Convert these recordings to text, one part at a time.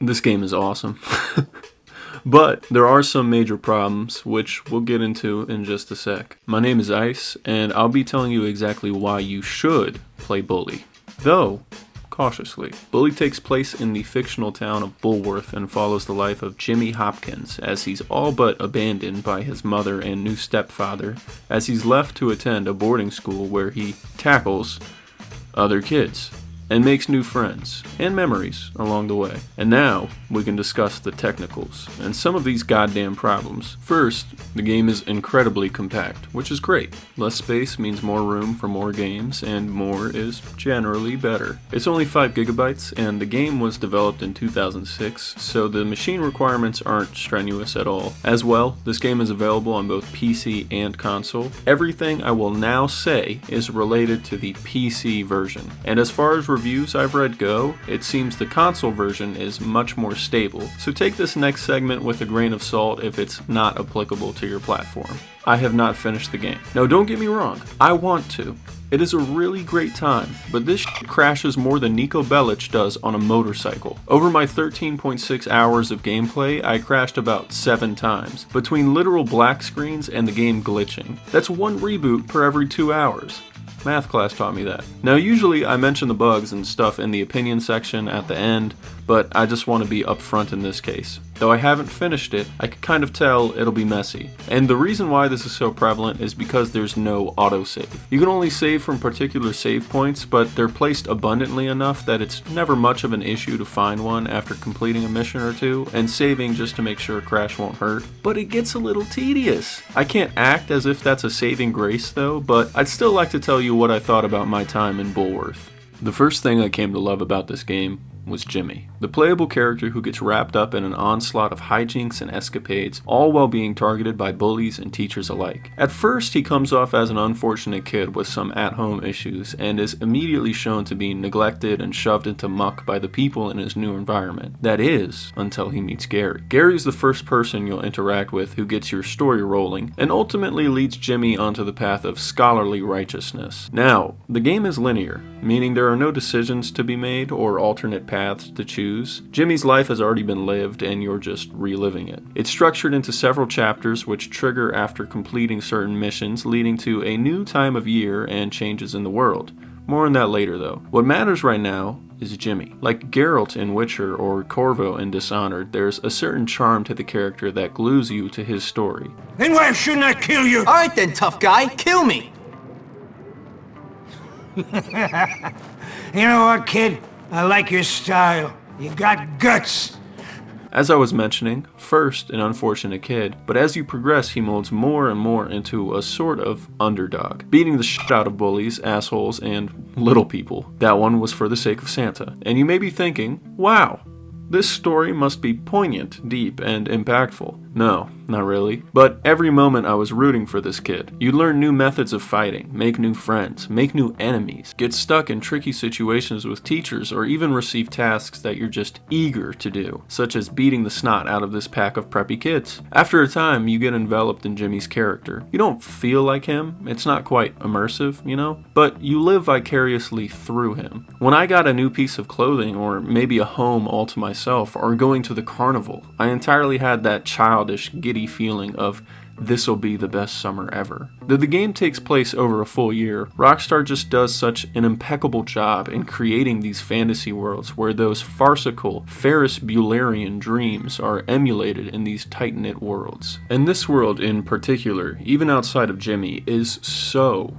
This game is awesome. But there are some major problems, which we'll get into in just a sec. My name is Ice, and I'll be telling you exactly why you should play Bully. Though, cautiously. Bully takes place in the fictional town of Bulworth and follows the life of Jimmy Hopkins as he's all but abandoned by his mother and new stepfather as he's left to attend a boarding school where he tackles other kids and makes new friends and memories along the way. And now we can discuss the technicals and some of these goddamn problems. First, the game is incredibly compact, which is great. Less space means more room for more games, and more is generally better. It's only 5 gigabytes, and the game was developed in 2006, so the machine requirements aren't strenuous at all. As well, this game is available on both PC and console. Everything I will now say is related to the PC version, and as far as reviews I've read go, it seems the console version is much more stable, so take this next segment with a grain of salt if it's not applicable to your platform. I have not finished the game. Now don't get me wrong, I want to. It is a really great time, but this crashes more than Niko Bellic does on a motorcycle. Over my 13.6 hours of gameplay, I crashed about 7 times, between literal black screens and the game glitching. That's 1 reboot per every 2 hours. Math class taught me that. Now usually I mention the bugs and stuff in the opinion section at the end, but I just want to be upfront in this case. Though I haven't finished it, I can kind of tell it'll be messy. And the reason why this is so prevalent is because there's no autosave. You can only save from particular save points, but they're placed abundantly enough that it's never much of an issue to find one after completing a mission or two, and saving just to make sure a crash won't hurt. But it gets a little tedious. I can't act as if that's a saving grace though, but I'd still like to tell you what I thought about my time in Bulworth. The first thing I came to love about this game was Jimmy, the playable character who gets wrapped up in an onslaught of hijinks and escapades, all while being targeted by bullies and teachers alike. At first, he comes off as an unfortunate kid with some at-home issues, and is immediately shown to be neglected and shoved into muck by the people in his new environment. That is, until he meets Gary. Gary's the first person you'll interact with who gets your story rolling, and ultimately leads Jimmy onto the path of scholarly righteousness. Now, the game is linear, meaning there are no decisions to be made or alternate paths to choose. Jimmy's life has already been lived and you're just reliving it. It's structured into several chapters which trigger after completing certain missions, leading to a new time of year and changes in the world. More on that later though. What matters right now is Jimmy. Like Geralt in Witcher or Corvo in Dishonored, there's a certain charm to the character that glues you to his story. Then why shouldn't I kill you? Alright then, tough guy, kill me! You know what, kid? I like your style. You got guts. As I was mentioning, first an unfortunate kid, but as you progress he molds more and more into a sort of underdog, beating the shit out of bullies, assholes, and little people. That one was for the sake of Santa. And you may be thinking, wow, this story must be poignant, deep, and impactful. No, not really. But every moment I was rooting for this kid. You learn new methods of fighting, make new friends, make new enemies, get stuck in tricky situations with teachers, or even receive tasks that you're just eager to do, such as beating the snot out of this pack of preppy kids. After a time, you get enveloped in Jimmy's character. You don't feel like him, it's not quite immersive, you know? But you live vicariously through him. When I got a new piece of clothing, or maybe a home all to myself, or going to the carnival, I entirely had that childish, giddy feeling of this'll be the best summer ever. Though the game takes place over a full year, Rockstar just does such an impeccable job in creating these fantasy worlds where those farcical, Ferris Buellerian dreams are emulated in these tight-knit worlds. And this world in particular, even outside of Jimmy, is so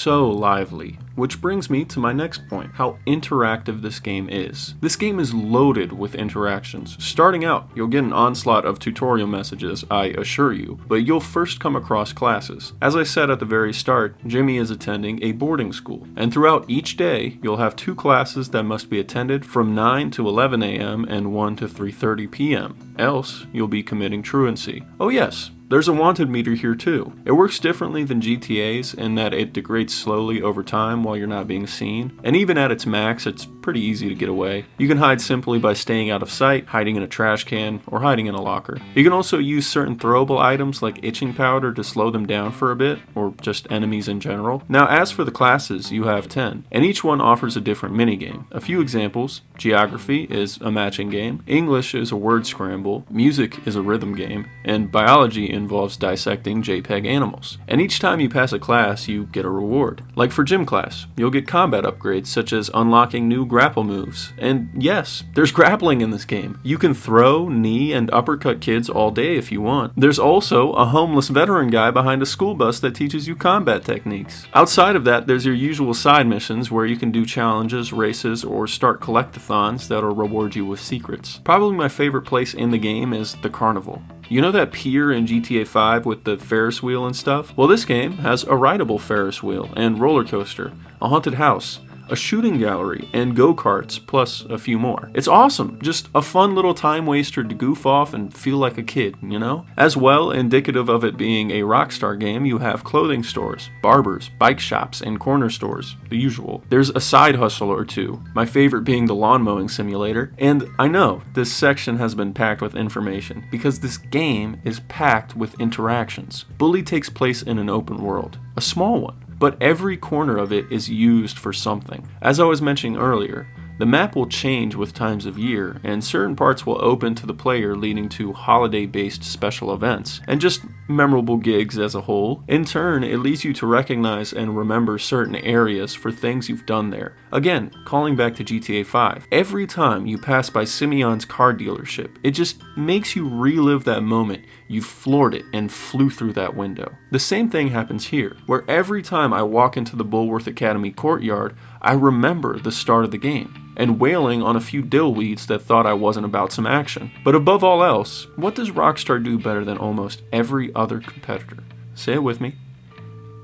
lively. Which brings me to my next point, how interactive this game is. This game is loaded with interactions. Starting out, you'll get an onslaught of tutorial messages, I assure you, but you'll first come across classes. As I said at the very start, Jimmy is attending a boarding school, and throughout each day, you'll have 2 classes that must be attended from 9 to 11 a.m. and 1 to 3:30 p.m. Else, you'll be committing truancy. Oh yes, There's a wanted meter here too. It works differently than GTA's in that it degrades slowly over time while you're not being seen, and even at its max, it's pretty easy to get away. You can hide simply by staying out of sight, hiding in a trash can, or hiding in a locker. You can also use certain throwable items like itching powder to slow them down for a bit, or just enemies in general. Now as for the classes, you have 10, and each one offers a different minigame. A few examples: geography is a matching game, English is a word scramble, music is a rhythm game, and biology involves dissecting JPEG animals. And each time you pass a class, you get a reward. Like for gym class, you'll get combat upgrades such as unlocking new grapple moves. And yes, there's grappling in this game. You can throw, knee, and uppercut kids all day if you want. There's also a homeless veteran guy behind a school bus that teaches you combat techniques. Outside of that, there's your usual side missions where you can do challenges, races, or start collectathons that'll reward you with secrets. Probably my favorite place in the game is the carnival. You know that pier in GTA 5 with the Ferris wheel and stuff? Well, this game has a rideable Ferris wheel and roller coaster, a haunted house, a shooting gallery, and go-karts, plus a few more. It's awesome, just a fun little time waster to goof off and feel like a kid, you know? As well, indicative of it being a Rockstar game, you have clothing stores, barbers, bike shops, and corner stores, the usual. There's a side hustle or two, my favorite being the lawn mowing simulator, and I know this section has been packed with information, because this game is packed with interactions. Bully takes place in an open world, a small one, but every corner of it is used for something. As I was mentioning earlier, the map will change with times of year, and certain parts will open to the player, leading to holiday-based special events, and just memorable gigs as a whole. In turn, it leads you to recognize and remember certain areas for things you've done there. Again, calling back to GTA 5, every time you pass by Simeon's car dealership, it just makes you relive that moment you floored it and flew through that window. The same thing happens here, where every time I walk into the Bulworth Academy courtyard, I remember the start of the game, and wailing on a few dillweeds that thought I wasn't about some action. But above all else, what does Rockstar do better than almost every other competitor? Say it with me.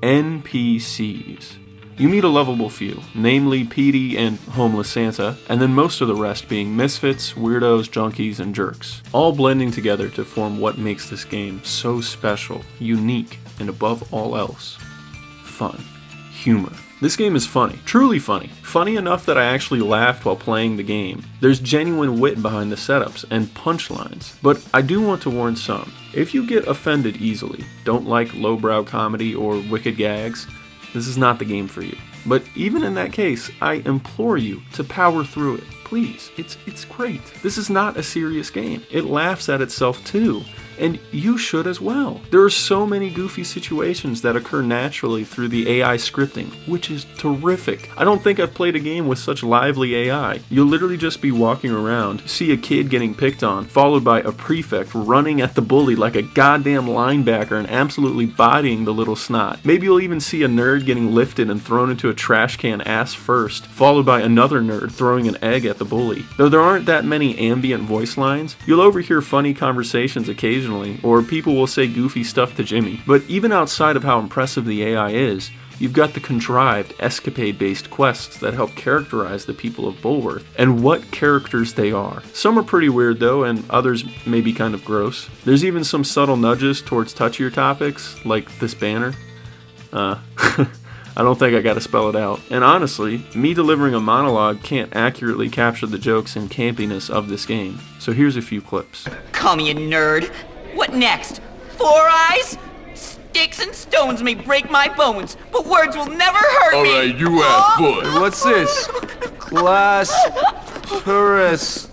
NPCs. You meet a lovable few, namely Petey and Homeless Santa, and then most of the rest being misfits, weirdos, junkies, and jerks, all blending together to form what makes this game so special, unique, and above all else, fun. Humor. This game is funny, truly funny. Funny enough that I actually laughed while playing the game. There's genuine wit behind the setups and punchlines, but I do want to warn some. If you get offended easily, don't like lowbrow comedy or wicked gags, this is not the game for you. But even in that case, I implore you to power through it. Please, it's great. This is not a serious game. It laughs at itself too. And you should as well. There are so many goofy situations that occur naturally through the AI scripting, which is terrific. I don't think I've played a game with such lively AI. You'll literally just be walking around, see a kid getting picked on, followed by a prefect running at the bully like a goddamn linebacker and absolutely bodying the little snot. Maybe you'll even see a nerd getting lifted and thrown into a trash can ass first, followed by another nerd throwing an egg at the bully. Though there aren't that many ambient voice lines, you'll overhear funny conversations occasionally, or people will say goofy stuff to Jimmy. But even outside of how impressive the AI is, you've got the contrived, escapade-based quests that help characterize the people of Bulworth, and what characters they are. Some are pretty weird though, and others may be kind of gross. There's even some subtle nudges towards touchier topics, like this banner. I don't think I gotta spell it out. And honestly, me delivering a monologue can't accurately capture the jokes and campiness of this game. So here's a few clips. Call me a nerd. What next? 4 eyes? Sticks and stones may break my bones, but words will never hurt me. Alright, you have fun. What's this? Class president.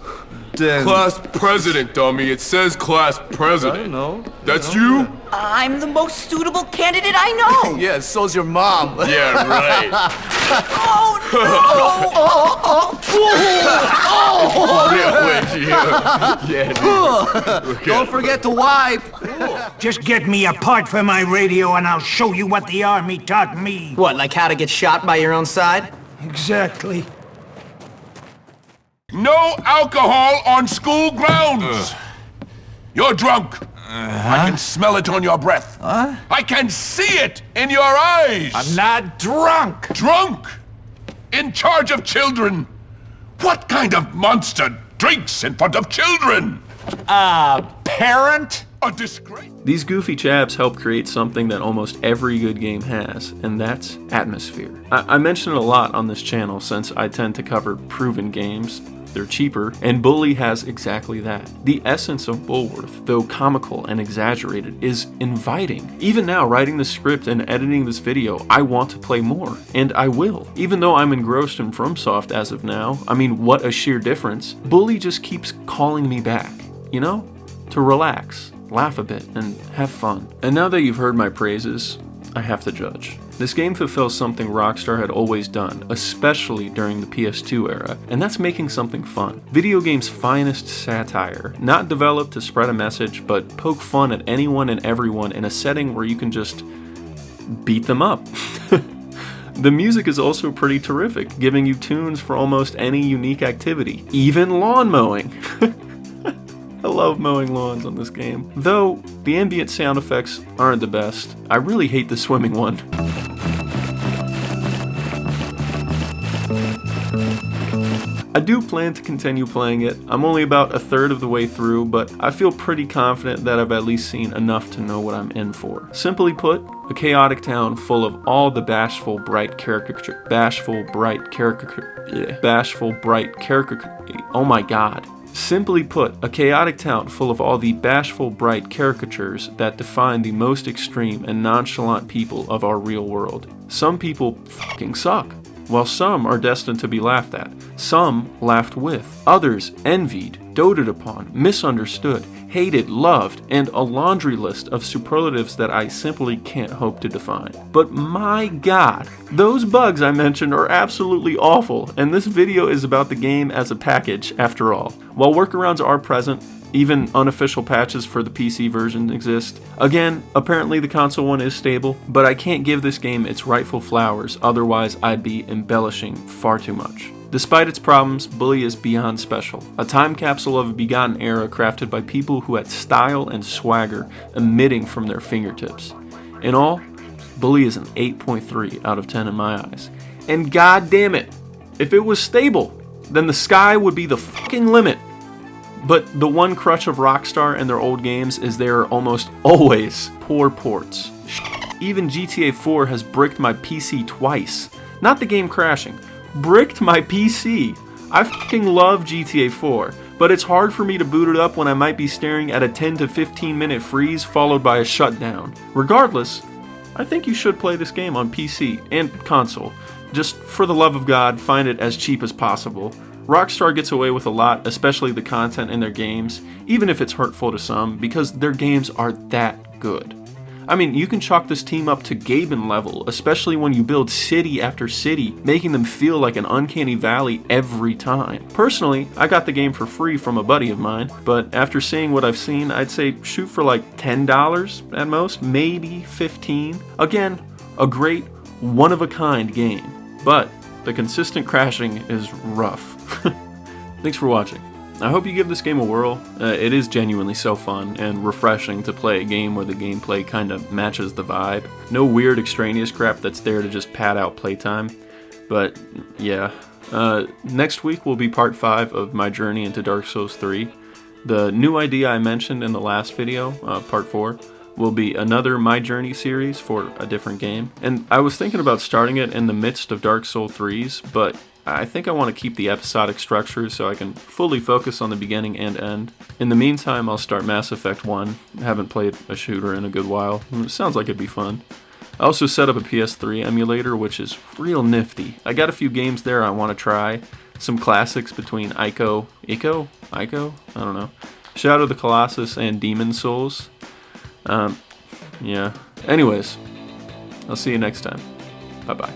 Class president, dummy. It says class president. I don't know. That's you? I'm the most suitable candidate I know. Yeah, so's your mom. Yeah, right. Oh Yeah, Don't forget to wipe. Just get me a part for my radio and I'll show you what the army taught me. What, like how to get shot by your own side? Exactly. No alcohol on school grounds. You're drunk. I can smell it on your breath. I can see it in your eyes. I'm not drunk. Drunk? In charge of children? What kind of monster drinks in front of children? Parent? A disgrace. These goofy chaps help create something that almost every good game has, and that's atmosphere. I mention it a lot on this channel since I tend to cover proven games. They're cheaper, and Bully has exactly that. The essence of Bullworth, though comical and exaggerated, is inviting. Even now, writing the script and editing this video, I want to play more, and I will. Even though I'm engrossed in FromSoft as of now, I mean, what a sheer difference. Bully just keeps calling me back, you know? To relax, laugh a bit, and have fun. And now that you've heard my praises, I have to judge. This game fulfills something Rockstar had always done, especially during the PS2 era, and that's making something fun. Video games' finest satire, not developed to spread a message, but poke fun at anyone and everyone in a setting where you can just beat them up. The music is also pretty terrific, giving you tunes for almost any unique activity, even lawn mowing. I love mowing lawns on this game. Though, the ambient sound effects aren't the best. I really hate the swimming one. I do plan to continue playing it. I'm only about a third of the way through, but I feel pretty confident that I've at least seen enough to know what I'm in for. Simply put, a chaotic town full of all the bashful, bright caricature. Oh my god. Simply put, a chaotic town full of all the bashful, bright caricatures that define the most extreme and nonchalant people of our real world. Some people fucking suck, while some are destined to be laughed at. Some laughed with, others envied, doted upon, misunderstood, hated, loved, and a laundry list of superlatives that I simply can't hope to define. But my god, those bugs I mentioned are absolutely awful, and this video is about the game as a package after all. While workarounds are present, even unofficial patches for the PC version exist. Again, apparently the console one is stable, but I can't give this game its rightful flowers, otherwise I'd be embellishing far too much. Despite its problems, Bully is beyond special. A time capsule of a begotten era crafted by people who had style and swagger emitting from their fingertips. In all, Bully is an 8.3 out of 10 in my eyes. And god damn it, if it was stable, then the sky would be the fucking limit. But the one crutch of Rockstar and their old games is they are almost always poor ports. Even GTA 4 has bricked my PC twice. Not the game crashing. Bricked my PC. I fucking love GTA 4, but it's hard for me to boot it up when I might be staring at a 10 to 15 minute freeze followed by a shutdown. Regardless, I think you should play this game on PC and console. Just for the love of God, find it as cheap as possible. Rockstar gets away with a lot, especially the content in their games, even if it's hurtful to some, because their games are that good. I mean, you can chalk this team up to Gaben level, especially when you build city after city, making them feel like an uncanny valley every time. Personally, I got the game for free from a buddy of mine, but after seeing what I've seen, I'd say shoot for like $10 at most, maybe $15. Again, a great, one-of-a-kind game, but the consistent crashing is rough. Thanks for watching. I hope you give this game a whirl. It is genuinely so fun and refreshing to play a game where the gameplay kind of matches the vibe. No weird extraneous crap that's there to just pad out playtime. But yeah, next week will be part 5 of my journey into Dark Souls 3. The new idea I mentioned in the last video, part 4, will be another My Journey series for a different game. And I was thinking about starting it in the midst of Dark Souls 3's, but I think I want to keep the episodic structure so I can fully focus on the beginning and end. In the meantime, I'll start Mass Effect 1. I haven't played a shooter in a good while. It sounds like it'd be fun. I also set up a PS3 emulator, which is real nifty. I got a few games there I want to try. Some classics between Ico? I don't know. Shadow of the Colossus and Demon Souls. Yeah. Anyways, I'll see you next time. Bye-bye.